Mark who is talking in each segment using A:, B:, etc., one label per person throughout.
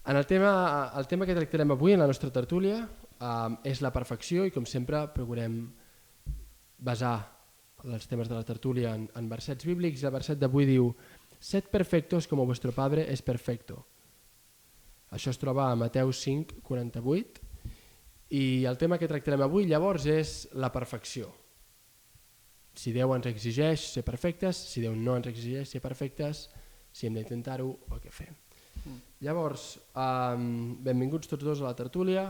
A: El tema que tractarem avui en la nostra tertúlia és la perfecció i com sempre procurem basar els temes de la tertúlia en versets bíblics. El verset d'avui diu: «Sed perfectos como vuestro Padre es perfecto». Això es troba a Mateu 5:48 i el tema que tractarem avui llavors és la perfecció. Si Déu ens exigeix ser perfectes, si Déu no ens exigeix ser perfectes, si hem d'intentar-ho o què fem. Llavors, benvinguts tots dos a la tertúlia.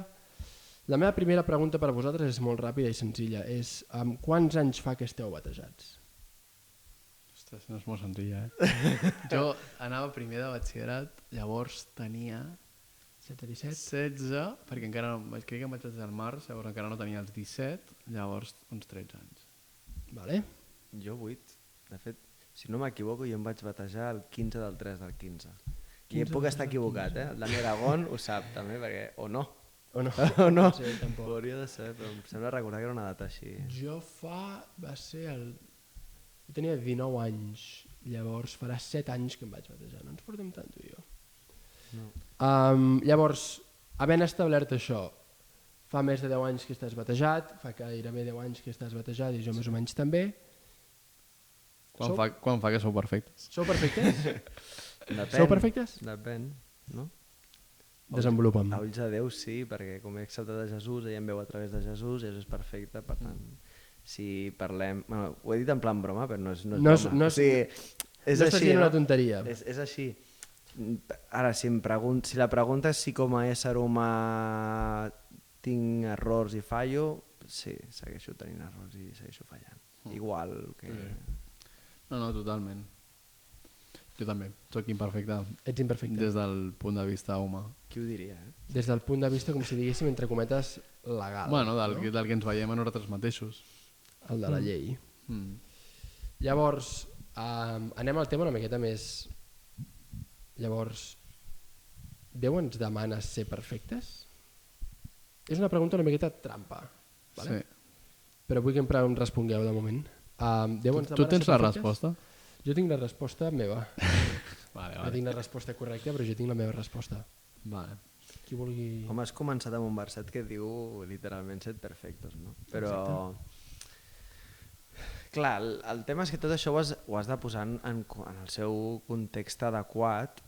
A: La meva primera pregunta per a vosaltres és molt ràpida i senzilla. És quants anys fa que esteu batejats?
B: Ostres, no és molt senzilla, Jo anava primer de batxillerat, llavors tenia 16, perquè encara no, crec que em vaig batejat al març, llavors encara no tenia els 17, llavors uns 13 anys.
A: Vale.
C: Jo 8. De fet, si no m'equivoco, jo em vaig batejar el 15 del 3 del 15. I puc estar equivocat, El Dani Aragón ho sap també, perquè... O no.
A: O no?
C: O no.
A: Sí, tampoc.
C: Ho hauria de saber, però em sembla recordar que era una data així.
A: Va ser el... Jo tenia 19 anys, llavors farà 7 anys que em vaig batejar. No ens portem tant, tu i jo.
C: No.
A: Llavors, havent establert això, fa més de 10 anys que estàs batejat, fa gairebé 10 anys que estàs batejat i jo més o menys també.
B: Quan fa que sou perfectes?
A: Sou perfectes?
C: Depèn.
A: Sou perfectes?
C: Depèn, no?
A: Desenvolupa'm.
C: A ulls de Déu sí, perquè com he acceptat a Jesús, ella em veu a través de Jesús, Jesús és perfecte, per tant, si parlem... Bueno, ho he dit en plan broma, però no és broma.
A: No
C: o sigui, és
A: no estàs
C: així,
A: dient
C: no?
A: una tonteria.
C: És així. Ara, si la pregunta és si com a ésser humà tinc errors i fallo, sí, segueixo tenint errors i segueixo fallant. Igual que...
B: No, totalment. Jo també, soc imperfecte.
A: Ets imperfecte.
B: Des del punt de vista humà.
C: Qui ho diria,
A: Des del punt de vista, com si diguéssim, entre cometes, legal.
B: Bueno, del que ens veiem a nosaltres mateixos.
A: El de la llei. Llavors, anem al tema una miqueta més... Llavors, Déu ens demana ser perfectes? És una pregunta una miqueta trampa, vale?
B: Sí.
A: Però vull que em respongueu de moment. Déu ens demana
B: Tu tens
A: ser
B: la
A: perfectes?
B: resposta?
A: Jo tinc la resposta meva.
B: Vale.
A: No tinc la resposta correcta, però jo tinc la meva resposta.
B: Vale.
A: Qui vulgui...
C: Home, has començat amb un verset que diu literalment set perfectos, no? Però... Clar, el tema és que tot això ho has de posar en el seu context adequat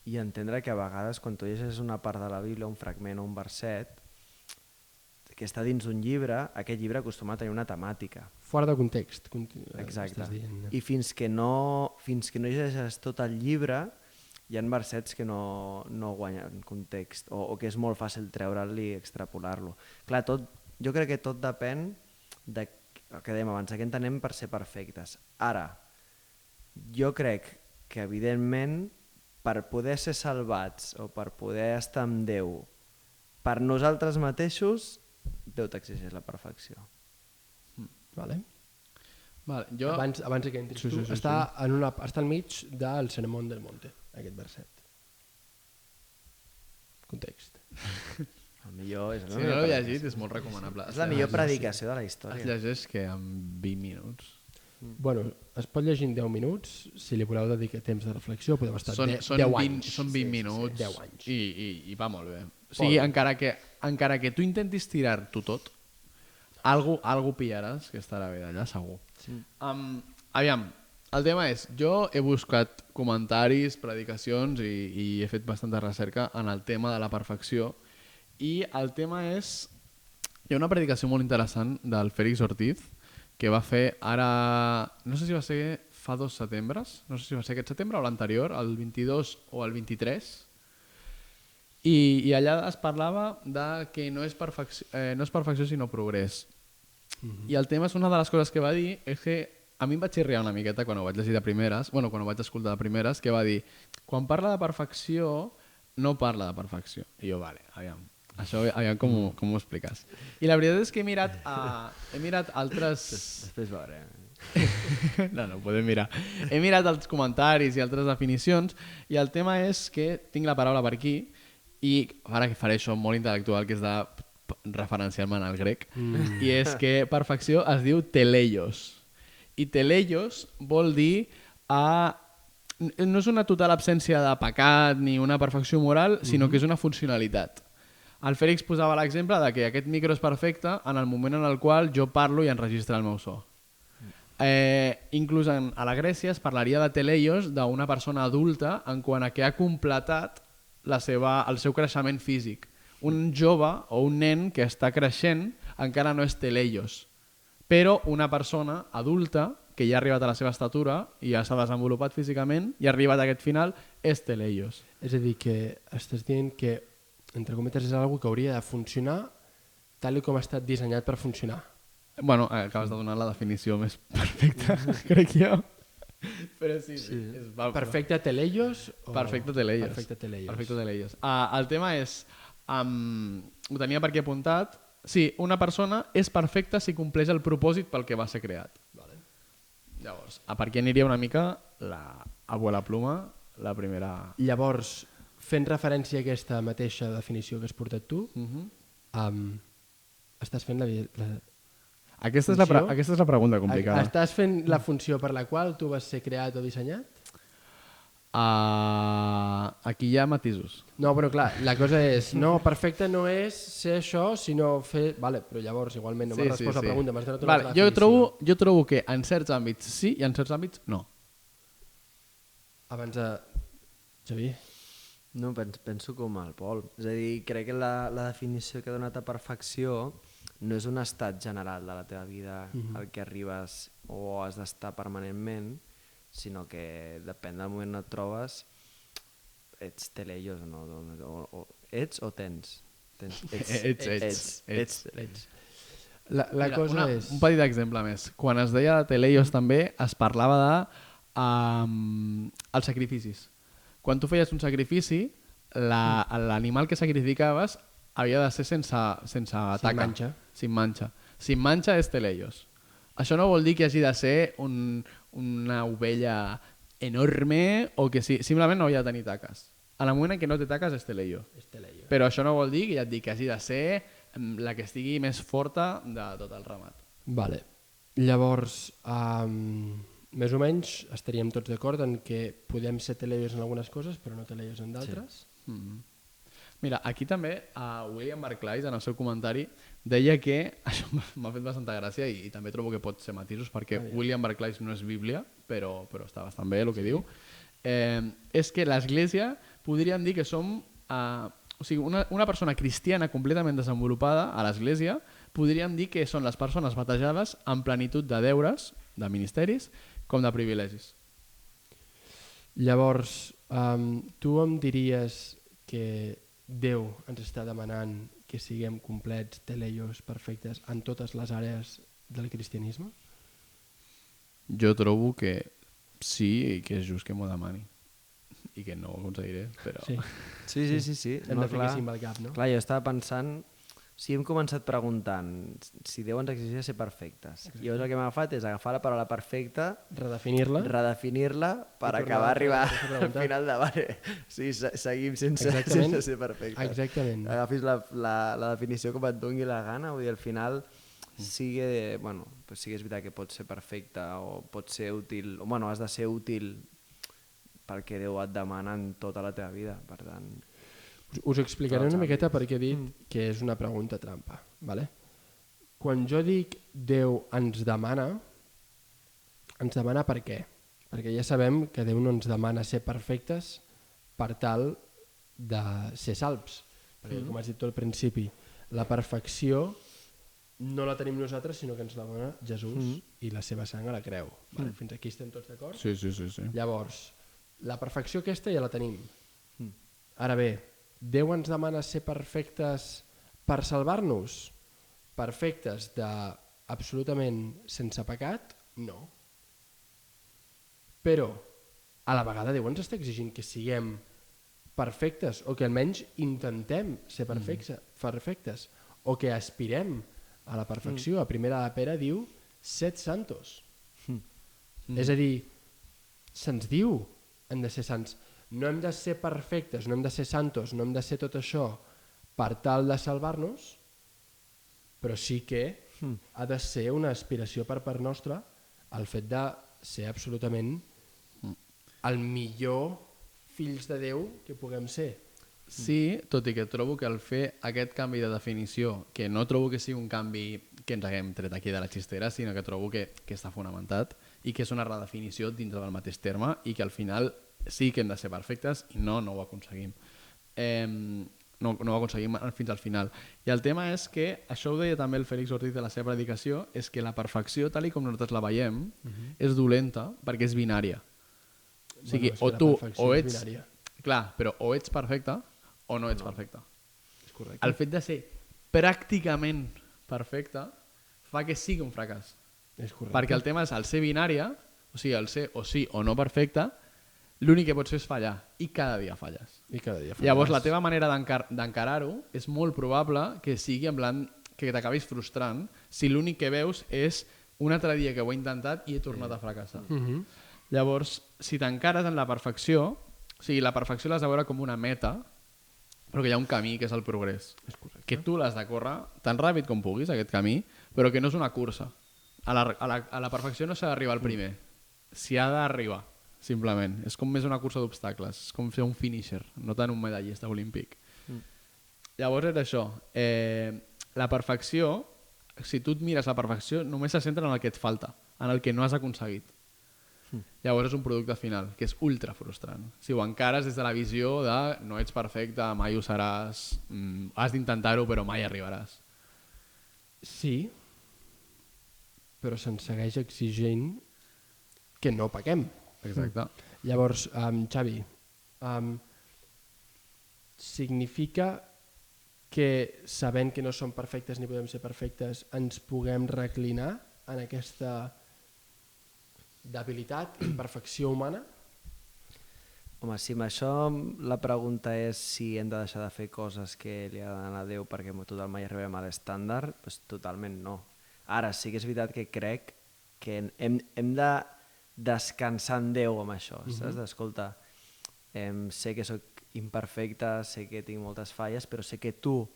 C: i entendre que a vegades quan tu llegeixes una part de la Bíblia, un fragment o un verset que està dins d'un llibre, aquest llibre acostuma a tenir una temàtica.
A: Fora de context.
C: Exacte.
A: Dient.
C: I fins que no llegeixes tot el llibre, hi ha versets que no guanyen context o que és molt fàcil treure'l i extrapolar-lo. Clar, jo crec que tot depèn de el que dèiem abans, què entenem per ser perfectes. Ara, jo crec que evidentment per poder ser salvats o per poder estar amb Déu per nosaltres mateixos, Déu t'exigeix la perfecció.
A: Vale.
B: Jo...
A: Abans que entris tu, està al mig del Sermón del Monte, aquest verset. Context.
C: El millor és
B: si no l'heu llegit, és molt recomanable.
C: És la millor predicació de la història.
B: Es llegeix que en 20 minuts.
A: Bueno, es pot llegir en 10 minuts, si li voleu dedicar temps de reflexió, podem estar 10 anys.
B: Són 20 minuts
A: 10 anys.
B: I va molt bé. O sigui, encara que tu intentis tirar-t'ho tot, algú pillaràs que estarà bé d'allà, segur.
C: Sí.
B: Aviam, el tema és, jo he buscat comentaris, predicacions i he fet bastanta recerca en el tema de la perfecció i el tema és... Hi ha una predicació molt interessant del Félix Ortiz que va fer ara... No sé si va ser fa 2 setembres, no sé si va ser aquest setembre o l'anterior, el 22 o el 23, i allà es parlava de que no és perfecció sinó progrés. I el tema és una de les coses que va dir és que a mi em va xirriar una miqueta quan ho vaig llegir de primeres, quan ho vaig escoltar de primeres, que va dir, quan parla de perfecció no parla de perfecció. I jo, vale, aviam, això aviam com ho expliques. I la veritat és que he mirat altres...
C: Després veurem.
B: No, podem mirar. He mirat els comentaris i altres definicions i el tema és que tinc la paraula per aquí i ara que faré això molt intel·lectual que és de referenciar-me en el grec i és que perfecció es diu teleios i teleios vol dir no és una total absència de pecat ni una perfecció moral, sinó que és una funcionalitat. El Fèlix posava l'exemple de que aquest micro és perfecte en el moment en el qual jo parlo i enregistra el meu so. Inclús a la Grècia es parlaria de teleios d'una persona adulta en quant a que ha completat el seu creixement físic. Un jove o un nen que està creixent encara no és teleios, però una persona adulta que ja ha arribat a la seva estatura i ja s'ha desenvolupat físicament i ha arribat a aquest final és teleios.
A: És a dir, que estàs dient que, entre cometes, és una que hauria de funcionar tal com ha estat dissenyat per funcionar.
B: Bueno, acabes de donar la definició més perfecta, crec jo. Però sí.
A: Perfecte teleios?
B: Perfecte teleios.
A: Perfecte teleios.
B: Perfecte teleios. El tema és, ho tenia per aquí apuntat, sí, una persona és perfecta si compleix el propòsit pel que va ser creat.
A: Vale.
B: Llavors, per aquí aniria una mica la abuela pluma, la primera...
A: Llavors, fent referència a aquesta mateixa definició que has portat tu, estàs fent
B: Aquesta és la pregunta complicada.
A: Estàs fent la funció per la qual tu vas ser creat o dissenyat?
B: Aquí hi ha matisos.
A: No, però clar, la cosa és, no, perfecte no és ser això, sinó fer... Vale, però llavors igualment no m'has respost la pregunta, m'has donat una altra definició.
B: Jo trobo que en certs àmbits sí i en certs àmbits no.
A: Abans de... Xavi?
C: No, penso com el Pol. És a dir, crec que la definició que ha donat a perfecció no és un estat general de la teva vida al que arribes o has d'estar permanentment, sinó que depèn del moment on et trobes, ets teleios o no, o ets o tens? Ets.
A: La cosa és...
B: Un petit exemple més. Quan es deia de teleios també es parlava de els sacrificis. Quan tu feies un sacrifici, l'animal que sacrificaves havia de ser sense taca.
A: manxa.
B: Sin manxa. Sin manxa és teleios. Això no vol dir que hagi de ser una ovella enorme o que simplement no havia de tenir taques. En el moment en què no té taques és teleio. Però això no vol dir que ja et dic que hagi de ser la que estigui més forta de tot el ramat.
A: Vale. Llavors, més o menys estaríem tots d'acord en que podem ser teleios en algunes coses però no teleios en d'altres?
B: Sí. Mira, aquí també William Barclay en el seu comentari deia que, això m'ha fet bastanta gràcia i també trobo que pot ser matisos perquè William Barclay no és Bíblia, però està bastant bé el que diu, és que l'Església podríem dir que som, o sigui, una persona cristiana completament desenvolupada a l'Església, podríem dir que són les persones batejades en plenitud de deures, de ministeris, com de privilegis.
A: Llavors, tu em diries que Déu ens està demanant que siguem complets, teleios, perfectes en totes les àrees del cristianisme?
B: Jo trobo que sí i que és just que m'ho demani. I que no ho aconseguiré, però...
C: Sí.
A: Hem de fer que sí amb el cap, no?
C: Clar, jo estava pensant... Si hem començat preguntant si Déu ens exigeix ser perfectes. I llavors el que m'ha agafat és agafar la paraula perfecta, redefinir-la per acabar arribar al final de... Vale, sí, seguim sense ser perfectes.
A: Exactament.
C: Agafis la definició com et doni la gana, vull dir, al final sigui és veritat que pot ser perfecte o pot ser útil, o bueno, has de ser útil pel que Déu et demana en tota la teva vida, per tant...
A: Us explicaré una miqueta perquè he dit que és una pregunta trampa. Vale? Quan jo dic Déu ens demana per què? Perquè ja sabem que Déu no ens demana ser perfectes per tal de ser salvs. Perquè, com has dit tu al principi, la perfecció no la tenim nosaltres, sinó que ens la dona Jesús i la seva sang a la creu. Vale? Fins aquí estem tots d'acord?
B: Sí.
A: Llavors, la perfecció aquesta ja la tenim. Ara bé, Déu ens demana ser perfectes per salvar-nos? Perfectes absolutament sense pecat? No. Però a la vegada Déu ens està exigint que siguem perfectes o que almenys intentem ser perfectes o que aspirem a la perfecció. A primera de Pere diu sed santos. És a dir, se'ns diu hem de ser sants. No hem de ser perfectes, no hem de ser santos, no hem de ser tot això per tal de salvar-nos, però sí que ha de ser una aspiració per part nostra el fet de ser absolutament el millor fills de Déu que puguem ser.
B: Sí, tot i que trobo que al fer aquest canvi de definició, que no trobo que sigui un canvi que ens haguem tret aquí de la xistera, sinó que trobo que està fonamentat i que és una redefinició dintre del mateix terme i que al final sí que hem de ser perfectes i no ho aconseguim. No ho aconseguim fins al final. I el tema és que, això ho deia també el Félix Ortiz de la seva predicació, és que la perfecció, tal i com nosaltres la veiem, és dolenta perquè és binària. O sigui,
A: és
B: o
A: que la
B: tu
A: perfecció
B: o
A: és
B: ets...
A: binària.
B: Clar, però o ets perfecte o no ets perfecte.
A: És correcte.
B: El fet de ser pràcticament perfecte fa que sigui un fracàs.
A: És correcte.
B: Perquè el tema és el ser binària, o sigui, el ser o sí o no perfecte, l'únic que pots fer és fallar, i cada dia falles.
A: I cada dia fallaràs.
B: Llavors, la teva manera d'encarar-ho és molt probable que sigui en plan que t'acabis frustrant si l'únic que veus és un altre dia que ho he intentat i he tornat a fracassar. Llavors, si t'encares en la perfecció, o sigui, la perfecció l'has de veure com una meta, però que hi ha un camí que és el progrés.
A: És correcte.
B: Que tu l'has de córrer tan ràpid com puguis, aquest camí, però que no és una cursa. A la perfecció no s'ha d'arribar al primer. S'hi ha d'arribar, simplement. És com més una cursa d'obstacles. És com fer un finisher, no tant un medallista olímpic. Llavors és això. La perfecció, si tu et mires la perfecció, només se centra en el que et falta, en el que no has aconseguit. Llavors és un producte final, que és ultra frustrant. Si ho encares des de la visió de no ets perfecte, mai ho seràs, has d'intentar-ho però mai arribaràs.
A: Sí, però se'n segueix exigint que no pequem.
B: Exacte.
A: Llavors, Xavi, significa que sabent que no som perfectes ni podem ser perfectes ens puguem reclinar en aquesta debilitat, imperfecció humana?
C: Home, si amb això la pregunta és si hem de deixar de fer coses que li agraden a Déu perquè total mai arribem a l'estàndard, doncs totalment no. Ara sí que és veritat que crec que hem de descansar en Déu amb això, saps? Escolta, sé que sóc imperfecte, sé que tinc moltes falles, però sé que tu,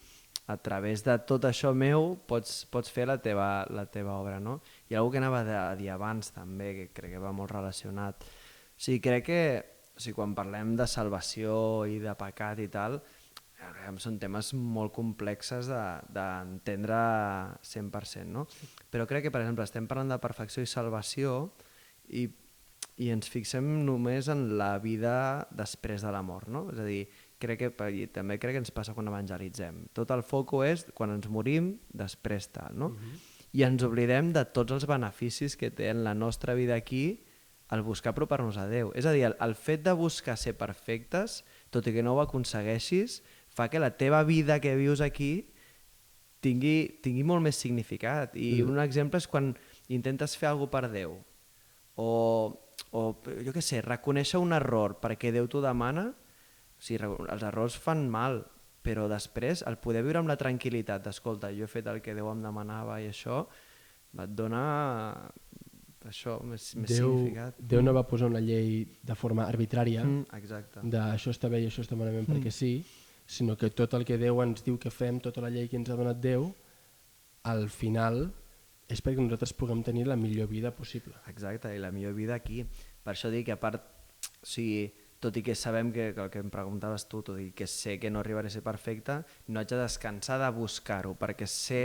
C: a través de tot això meu, pots fer la teva obra, no? I algú que anava a dir abans també, que crec que va molt relacionat. O sigui, crec que quan parlem de salvació i de pecat i tal, són temes molt complexes d'entendre 100%, no? Però crec que, per exemple, estem parlant de perfecció i salvació i ens fixem només en la vida després de la mort, no? És a dir, també crec que ens passa quan evangelitzem. Tot el foco és quan ens morim, després tal, no? I ens oblidem de tots els beneficis que té en la nostra vida aquí el buscar apropar-nos a Déu. És a dir, el fet de buscar ser perfectes, tot i que no ho aconsegueixis, fa que la teva vida que vius aquí tingui molt més significat. I un exemple és quan intentes fer alguna cosa per Déu. O jo què sé, reconèixer un error perquè Déu t'ho demana. O sigui, els errors fan mal, però després el poder viure amb la tranquil·litat d'escolta, jo he fet el que Déu em demanava i això, et dona això més significat.
A: Déu no va posar una llei de forma arbitrària,
C: exacte.
A: d'això està bé i això està malament perquè sí, sinó que tot el que Déu ens diu que fem, tota la llei que ens ha donat Déu, al final és perquè nosaltres puguem tenir la millor vida possible.
C: Exacte, i la millor vida aquí. Per això dic que a part, o sigui, tot i que sabem que el que em preguntaves tu, tot i que sé que no arribaré a ser perfecte, no haig de descansar de buscar-ho, perquè sé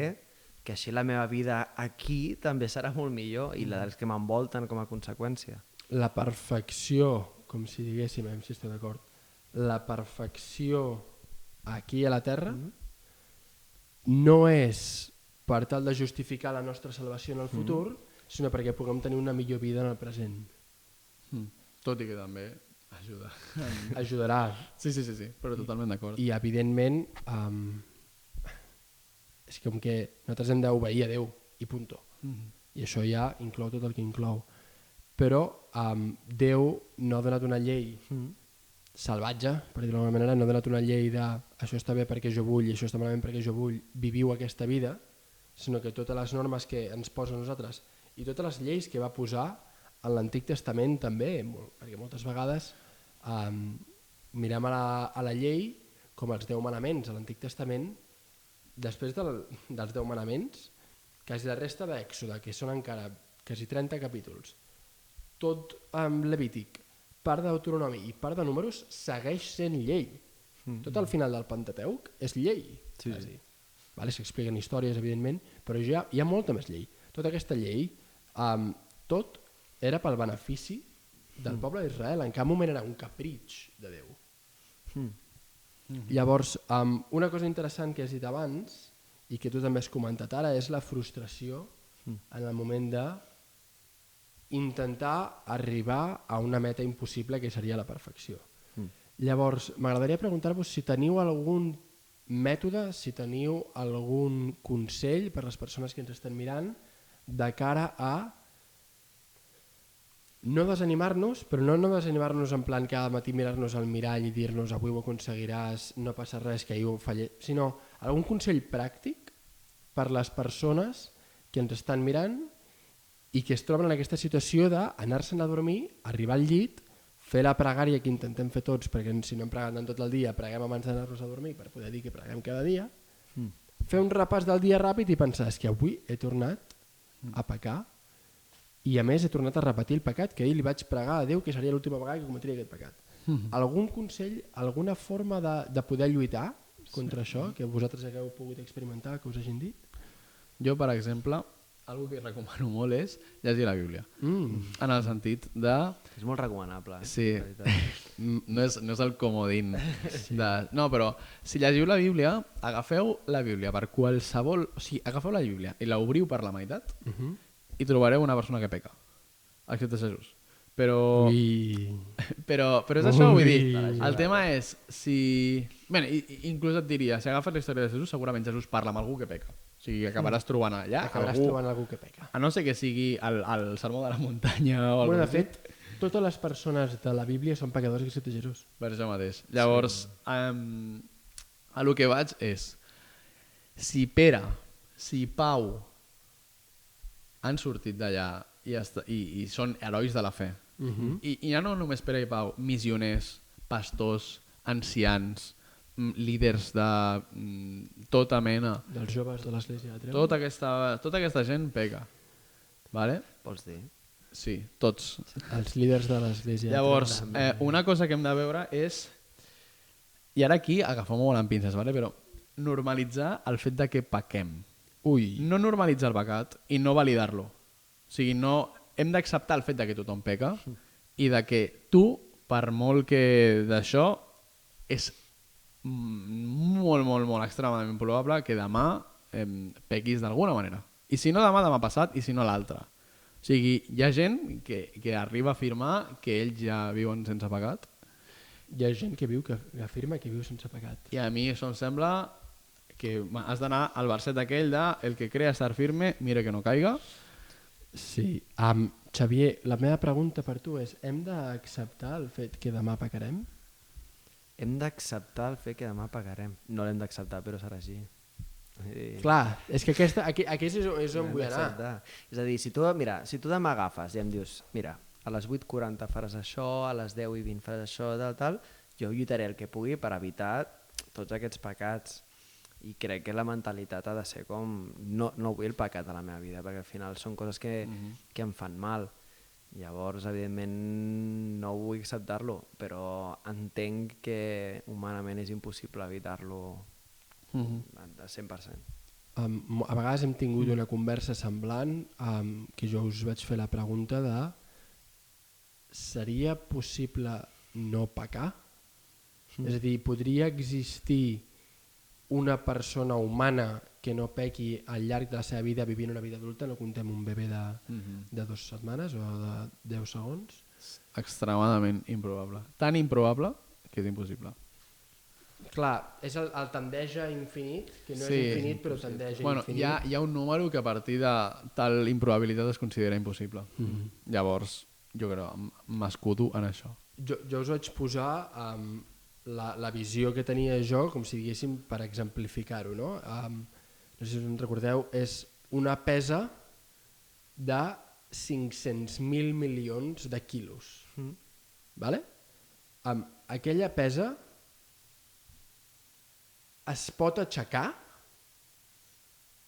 C: que així la meva vida aquí també serà molt millor i la dels que m'envolten com a conseqüència.
A: La perfecció, com si diguéssim, si esteu d'acord, la perfecció aquí a la Terra no és per tal de justificar la nostra salvació en el futur, sinó perquè puguem tenir una millor vida en el present.
B: Tot i que també ajuda.
A: Ajudarà.
B: Sí, però totalment d'acord.
A: I evidentment és com que nosaltres hem d'obeir a Déu i punto. I això ja inclou tot el que inclou. Però Déu no ha donat una llei salvatge, per dir-ho d'alguna manera, no ha donat una llei de això està bé perquè jo vull i això està malament perquè jo vull, viviu aquesta vida, sinó que totes les normes que ens posa a nosaltres i totes les lleis que va posar en l'Antic Testament també, perquè moltes vegades mirem a la llei com els 10 manaments. A l'Antic Testament, després dels 10 manaments, quasi la resta d'Èxode, que són encara quasi 30 capítols, tot Levític part de Deuteronomi i part de Números segueix sent llei. Tot al final del Pentateuc és llei.
C: Sí.
A: Vale, s'expliquen històries, evidentment, però ja hi ha molta més llei. Tota aquesta llei, tot era pel benefici del poble d'Israel. En cap moment era un capritx de Déu. Llavors, una cosa interessant que has dit abans i que tu també has comentat ara és la frustració en el moment de intentar arribar a una meta impossible que seria la perfecció. Llavors, m'agradaria preguntar-vos si teniu algun mètode, si teniu algun consell per a les persones que ens estan mirant de cara a no desanimar-nos, però no desanimar-nos en plan cada matí mirar-nos al mirall i dir-nos avui ho aconseguiràs, no passa res, que ahir ho fallé, sinó algun consell pràctic per les persones que ens estan mirant i que es troben en aquesta situació d'anar-se'n a dormir, arribar al llit, fer la pregària que intentem fer tots, perquè si no hem pregat en tot el dia, preguem abans d'anar-nos a dormir per poder dir que preguem cada dia, fer un repàs del dia ràpid i pensar que avui he tornat a pecar i a més he tornat a repetir el pecat que ahir li vaig pregar a Déu que seria l'última vegada que cometria aquest pecat. Algun consell, alguna forma de poder lluitar contra això que vosaltres hagueu pogut experimentar, que us hagin dit?
B: Jo, per exemple, algo que recomano molt és llegir la Bíblia. En el sentit de...
C: És molt recomanable.
B: Sí, no és el comodín. No, però si llegiu la Bíblia, agafeu la Bíblia per qualsevol... O sigui, agafeu la Bíblia i l'obriu per la meitat i trobareu una persona que peca, excepte Jesús. Però és això, vull dir, el tema és si... Bé, inclús et diria, si agafes la història de Jesús, segurament Jesús parla amb algú que peca. O sigui, acabaràs trobant allà
A: algú que peca.
B: A no ser que sigui el sermó de la muntanya o alguna cosa.
A: De fet, totes les persones de la Bíblia són pecadors excepte Jesús.
B: Per això mateix. Llavors, a lo que vaig és, si Pere, si Pau han sortit d'allà i són herois de la fe, i ja no només Pere i Pau, missioners, pastors, ancians, líders de tota mena,
A: dels joves de l'església de Treu.
B: tota aquesta gent peca, vale?
C: Vols dir?
B: Sí, tots.
A: Els líders de l'església.
B: Llavors, una cosa que hem de veure és, i ara aquí agafem molt amb pinces, vale? Però normalitzar el fet de que pequem. No normalitzar el pecat i no validar-lo. O sigui, hem d'acceptar el fet de que tothom peca i de que tu, per molt que d'això, és molt, molt, molt extremadament probable que demà pequis d'alguna manera. I si no demà, demà passat, i si no l'altre. O sigui, hi ha gent que arriba a afirmar que ells ja viuen sense pecat.
A: Hi ha gent que afirma que viu sense pecat.
B: I a mi això em sembla que has d'anar al verset aquell de el que crea estar firme, mire que no caiga.
A: Sí. Xavier, la meva pregunta per tu és, hem d'acceptar el fet que demà pecarem?
C: Hem d'acceptar el fet que demà pecarem. No l'hem d'acceptar, però serà així.
A: Clar, és que aquest és on vull anar.
C: És a dir, si tu demà agafes i em dius, mira, a les 8:40 faràs això, a les 10:20 faràs això, tal, jo lluitaré el que pugui per evitar tots aquests pecats. I crec que la mentalitat ha de ser com no vull el pecat a la meva vida, perquè al final són coses que em fan mal. Llavors, evidentment, no vull acceptar-lo, però entenc que humanament és impossible evitar-lo al 100%.
A: A vegades hem tingut una conversa semblant que jo us vaig fer la pregunta de seria possible no pecar? És a dir, podria existir una persona humana que no pequi al llarg de la seva vida vivint una vida adulta, no contem un bebè de 2 setmanes o de 10 segons?
B: Extremadament improbable. Tan improbable que és impossible.
A: Clar, és el tendeix a infinit, que no és infinit però tendeix a infinit.
B: Hi ha un número que a partir de tal improbabilitat es considera impossible. Llavors, jo crec, m'escudo en això.
A: Jo us vaig posar la visió que tenia jo, com si diguéssim, per exemplificar-ho, no? No sé si us en recordeu, és una pesa de 500.000 milions de quilos. Vale? Aquella pesa es pot aixecar,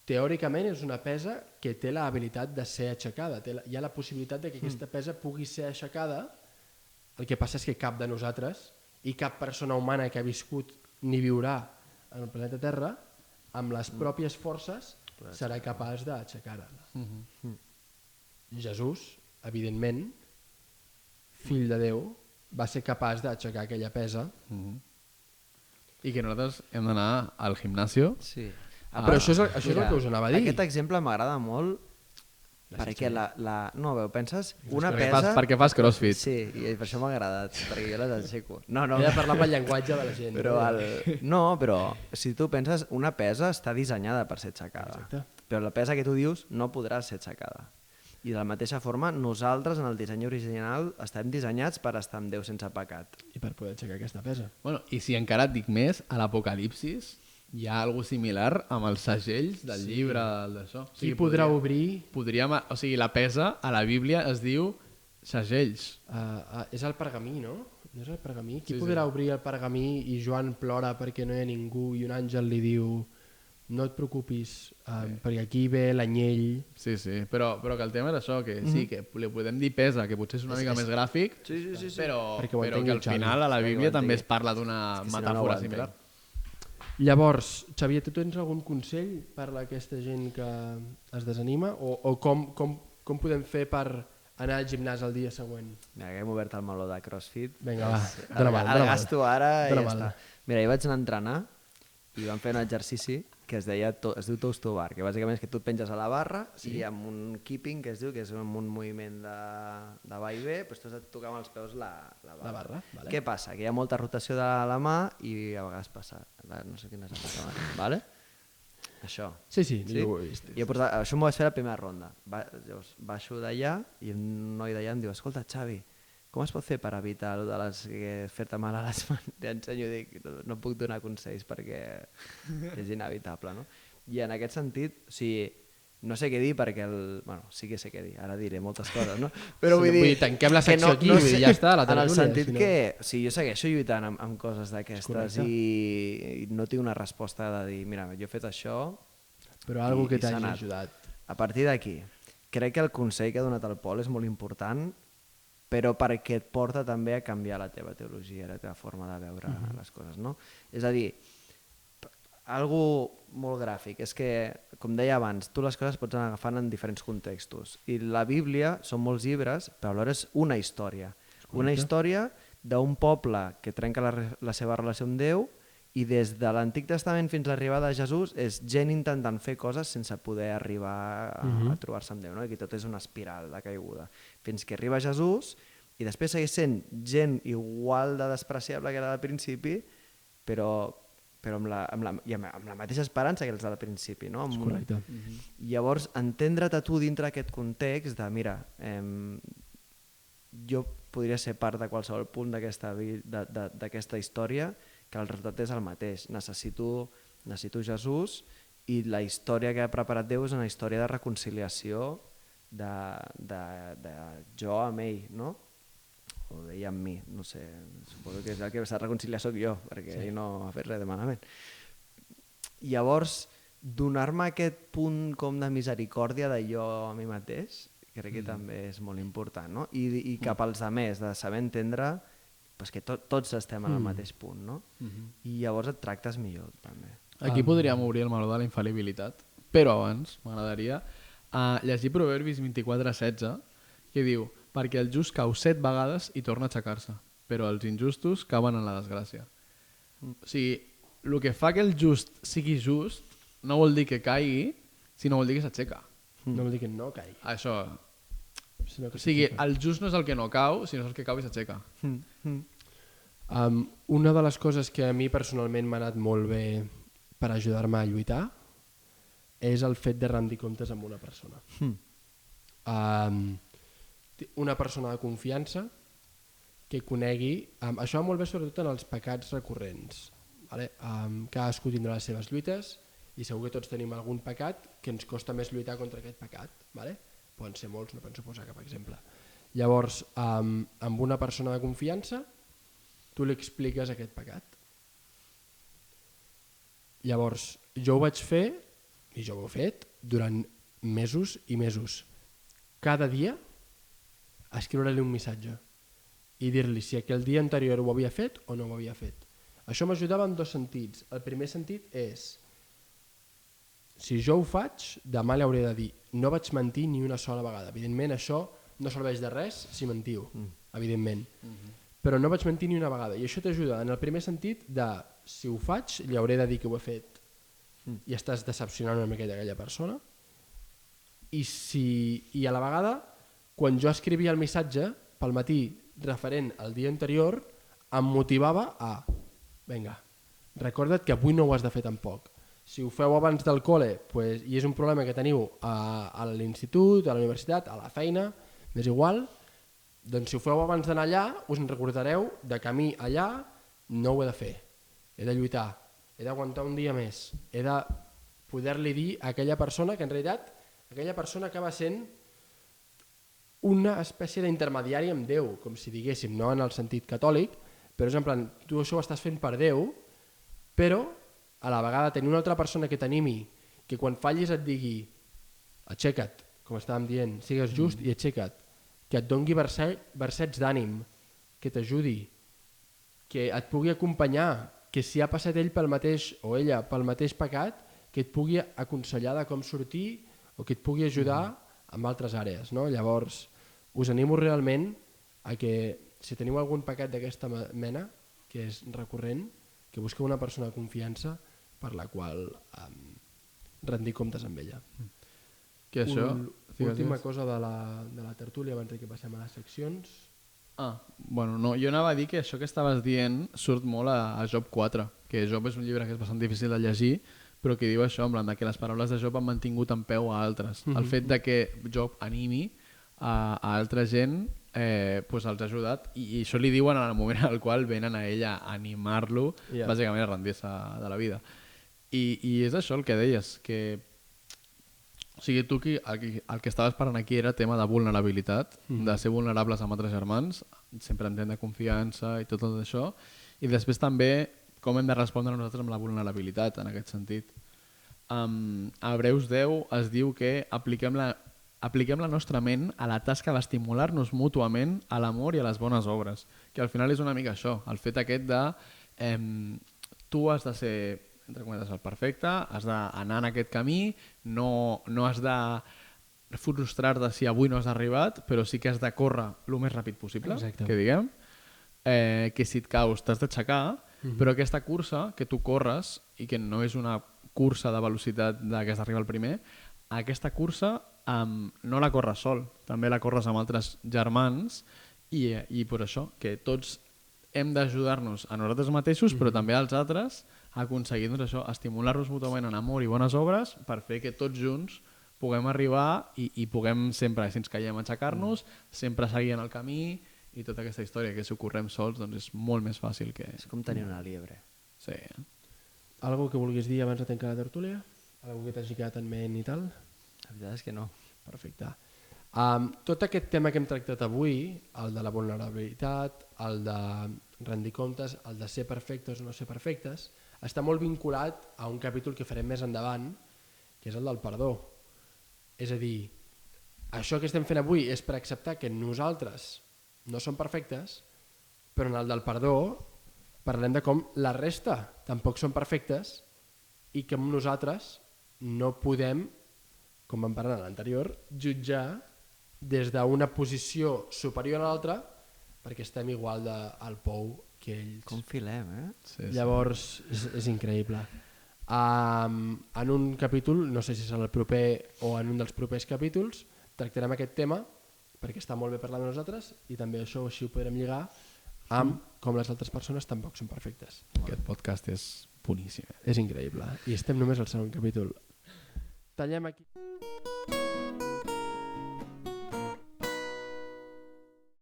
A: teòricament és una pesa que té l'habilitat de ser aixecada, hi ha la possibilitat de que aquesta pesa pugui ser aixecada El que passa és que cap de nosaltres i cap persona humana que ha viscut ni viurà en el planeta Terra amb les pròpies forces serà capaç d'aixecar-la. Jesús, evidentment, fill de Déu, va ser capaç d'aixecar aquella pesa.
B: I que nosaltres hem d'anar al gimnasio.
C: Sí.
A: Però això és el que us anava a dir.
C: Aquest exemple m'agrada molt perquè no, veu, penses, una
B: Perquè
C: pesa...
B: perquè fas crossfit.
C: Sí, i per això m'ha agradat, perquè jo les aixeco. No,
A: He de parlar amb el llenguatge de la gent.
C: però si tu penses, una pesa està dissenyada per ser aixecada.
A: Exacte.
C: Però la pesa que tu dius no podrà ser aixecada. I de la mateixa forma, nosaltres en el disseny original estem dissenyats per estar amb Déu sense pecat.
A: I per poder aixecar aquesta pesa.
B: Bueno, i si encara et dic més, a l'Apocalipsis hi ha alguna similar amb els segells del llibre d'això. O
A: Qui podrà obrir...
B: O sigui, la pesa a la Bíblia es diu segells.
A: És el pergamí, no? No és el pergamí? Qui podrà obrir el pergamí i Joan plora perquè no hi ha ningú i un àngel li diu no et preocupis, perquè aquí ve l'anyell...
B: Sí, però que el tema és això, que sí, que li podem dir pesa, que potser és una mica més gràfic, però que al final a la Bíblia també es parla d'una metàfora similar.
A: Llavors, Xavier, tu tens algun consell per a aquesta gent que es desanima? O com podem fer per anar al gimnàs el dia següent?
C: Mira, que hem obert el meló de CrossFit.
A: Vinga, va,
C: El gasto ara i ja està. Mira, jo vaig anar a entrenar i vam fer un exercici que es diu toast to bar, que bàsicament és que tu et penges a la barra i amb un keeping, que es diu, que és amb un moviment de va i ve, doncs tu has de tocar amb els peus la barra.
A: Vale.
C: Què passa? Que hi ha molta rotació de la mà i a vegades passa, no sé quina és la mà, vale? Això.
A: Sí, ho he vist.
C: Això m'ho vaig fer a la primera ronda. Llavors baixo d'allà i un noi d'allà em diu, escolta, Xavi, com es pot fer per evitar fer-te mal a les mans? Li ensenyo i dic, no puc donar consells perquè és inevitable, no? I en aquest sentit, o sigui, no sé què dir perquè bueno, sí que sé què dir, ara diré moltes coses, no? Però vull dir...
A: Tanquem la secció aquí, ja està, la tertúlia.
C: En el sentit que, sí, jo segueixo lluitant amb coses d'aquestes i no tinc una resposta de dir, mira, jo he fet això...
A: Però alguna que t'hagi ajudat.
C: A partir d'aquí, crec que el consell que ha donat el Pol és molt important, però perquè et porta també a canviar la teva teologia, la teva forma de veure les coses, no? És a dir, algo molt gràfic, és que, com deia abans, tu les coses pots anar agafant en diferents contextos, i la Bíblia són molts llibres, però alhora és una història. Una història d'un poble que trenca la seva relació amb Déu, i des de l'Antic Testament fins a l'arribada de Jesús és gent intentant fer coses sense poder arribar a trobar-se amb Déu, no? I que tot és una espiral de caiguda. Fins que arriba Jesús i després segueix sent gent igual de despreciable que era al principi, però amb la mateixa esperança que els del principi. No?
A: És correcte.
C: Llavors, entendre't a tu dintre aquest context de, mira, jo podria ser part de qualsevol punt d'aquesta història, que el resultat és el mateix. Necessito Jesús i la història que ha preparat Déu és una història de reconciliació de jo amb ell, no? O d'ell amb mi, no sé, suposo que és el que s'ha de reconciliar soc jo, perquè ell no ha fet res de malament. Llavors, donar-me aquest punt com de misericòrdia de jo a mi mateix, crec que també és molt important, no? I cap als altres, de saber entendre que tots estem en el mateix punt, no? I llavors et tractes millor, també.
B: Aquí podríem obrir el meló de la infal·libilitat, però abans m'agradaria llegir Proverbis 24:16, que diu: perquè el just cau 7 vegades i torna a aixecar-se, però els injustos cauen en la desgràcia. O sigui, el que fa que el just sigui just no vol dir que caigui, sinó vol dir que s'aixeca.
A: No vol dir que no caigui.
B: Això... O sigui, el just no és el que no cau, sinó és el que cau i s'aixeca.
A: Una de les coses que a mi personalment m'ha anat molt bé per ajudar-me a lluitar és el fet de rendir comptes amb una persona. Una persona de confiança que conegui... Això va molt bé sobretot en els pecats recurrents. Cadascú tindrà les seves lluites i segur que tots tenim algun pecat que ens costa més lluitar contra aquest pecat. Poden ser molts, no penso posar cap exemple. Llavors, amb una persona de confiança, tu li expliques aquest pecat. Llavors, jo ho vaig fer, i jo ho he fet, durant mesos i mesos. Cada dia, escriure-li un missatge. i dir-li si aquell dia anterior ho havia fet o no ho havia fet. Això m'ajudava en 2 sentits. El primer sentit és, si jo ho faig, demà li hauré de dir no vaig mentir ni una sola vegada. Evidentment això no serveix de res si mentiu, evidentment. Però no vaig mentir ni una vegada. I això t'ajuda en el primer sentit de si ho faig, li hauré de dir que ho he fet i estàs decepcionant una miqueta aquella persona. I a la vegada, quan jo escrivia el missatge pel matí referent al dia anterior, em motivava a vinga, recorda't que avui no ho has de fer tampoc. Si ho feu abans del col·le i és un problema que teniu a l'institut, a la universitat, a la feina, m'és igual, doncs si ho feu abans d'anar allà us en recordareu de camí allà no ho he de fer, he de lluitar, he d'aguantar un dia més, he de poder-li dir a aquella persona que en realitat aquella persona acaba sent una espècie d'intermediari amb Déu, com si diguéssim, no en el sentit catòlic, però és en plan, tu això ho estàs fent per Déu, però a la vegada tenir una altra persona que t'animi, que quan fallis et digui aixeca't, com estàvem dient, sigues just i aixeca't, que et dongui versets d'ànim, que t'ajudi, que et pugui acompanyar, que si ha passat ell pel mateix, o ella pel mateix pecat, que et pugui aconsellar de com sortir o que et pugui ajudar en altres àrees. No? Llavors, us animo realment a que si teniu algun pecat d'aquesta mena, que és recurrent, que busqueu una persona de confiança per la qual rendir comptes amb ella.
B: Que això...
A: Última cosa de la tertúlia abans que passem a les seccions.
B: Bueno, no, jo anava a dir que això que estaves dient surt molt a Job 4, que Job és un llibre que és bastant difícil de llegir, però que diu això, en plan, que les paraules de Job han mantingut en peu a altres. El fet de que Job animi a altra gent pues els ha ajudat i això li diuen en el moment en el qual venen a ella a animar-lo, bàsicament a rendir-se de la vida. I és això el que deies, que o sigui, tu el que estaves parlant aquí era tema de vulnerabilitat, de ser vulnerables amb altres germans, sempre en gent de confiança i tot això, i després també com hem de respondre nosaltres amb la vulnerabilitat en aquest sentit. A Hebreus 10 es diu que apliquem la nostra ment a la tasca d'estimular-nos mútuament a l'amor i a les bones obres, que al final és una mica això, el fet aquest de tu has de ser, entre cometes, el perfecte, has d'anar en aquest camí, no has de frustrar-te si avui no has arribat, però sí que has de córrer el més ràpid possible, que diguem, que si et caus t'has d'aixecar, però aquesta cursa que tu corres i que no és una cursa de velocitat que has d'arribar al primer, aquesta cursa no la corres sol, també la corres amb altres germans i per això, que tots hem d'ajudar-nos a nosaltres mateixos, però també als altres a aconseguir això, estimular-nos mútuament en amor i bones obres per fer que tots junts puguem arribar i puguem sempre, si ens caiem, aixecar-nos, sempre seguir en el camí i tota aquesta història, que si ho correm sols doncs és molt més fàcil que...
C: És com tenir una liebre.
B: Sí.
A: Algo que vulguis dir abans de tancar la tertúlia? Algo que t'hagi quedat en ment i tal?
C: La veritat és que no.
A: Perfecte. Tot aquest tema que hem tractat avui, el de la vulnerabilitat, el de rendir comptes, el de ser perfectes o no ser perfectes, està molt vinculat a un capítol que farem més endavant, que és el del perdó. És a dir, això que estem fent avui és per acceptar que nosaltres no som perfectes, però en el del perdó parlem de com la resta tampoc són perfectes i que nosaltres no podem, com vam parlar en l'anterior, jutjar des d'una posició superior a l'altra perquè estem igual al pou que ells.
C: Com filem,
B: Sí.
A: Llavors és increïble. En un capítol, no sé si serà el proper o en un dels propers capítols, tractarem aquest tema perquè està molt bé parlar de nosaltres i també això així ho podrem lligar amb com les altres persones tampoc són perfectes.
B: Aquest podcast és boníssim.
A: És increïble. I estem només al segon capítol. Tallem aquí.